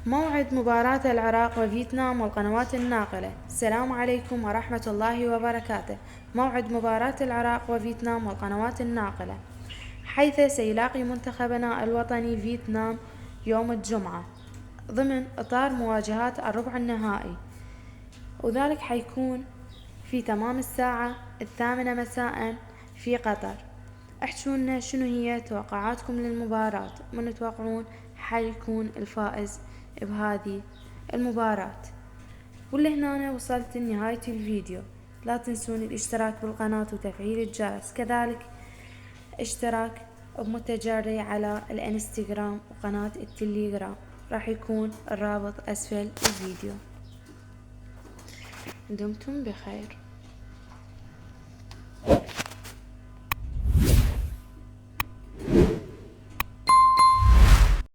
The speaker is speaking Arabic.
موعد مباراة العراق وفيتنام والقنوات الناقلة. السلام عليكم ورحمة الله وبركاته. موعد مباراة العراق وفيتنام والقنوات الناقلة، حيث سيلاقي منتخبنا الوطني فيتنام يوم الجمعة ضمن إطار مواجهات الربع النهائي، وذلك حيكون في تمام الساعة 8 مساء في قطر. احجولنا شنو هي توقعاتكم للمباراة، من تتوقعون حيكون الفائز بهذه المباراة. ولهنا وصلت لنهاية الفيديو، لا تنسون الاشتراك بالقناة وتفعيل الجرس، كذلك اشتراك بمتجري على الانستغرام وقناة التليجرام، راح يكون الرابط اسفل الفيديو. دمتم بخير.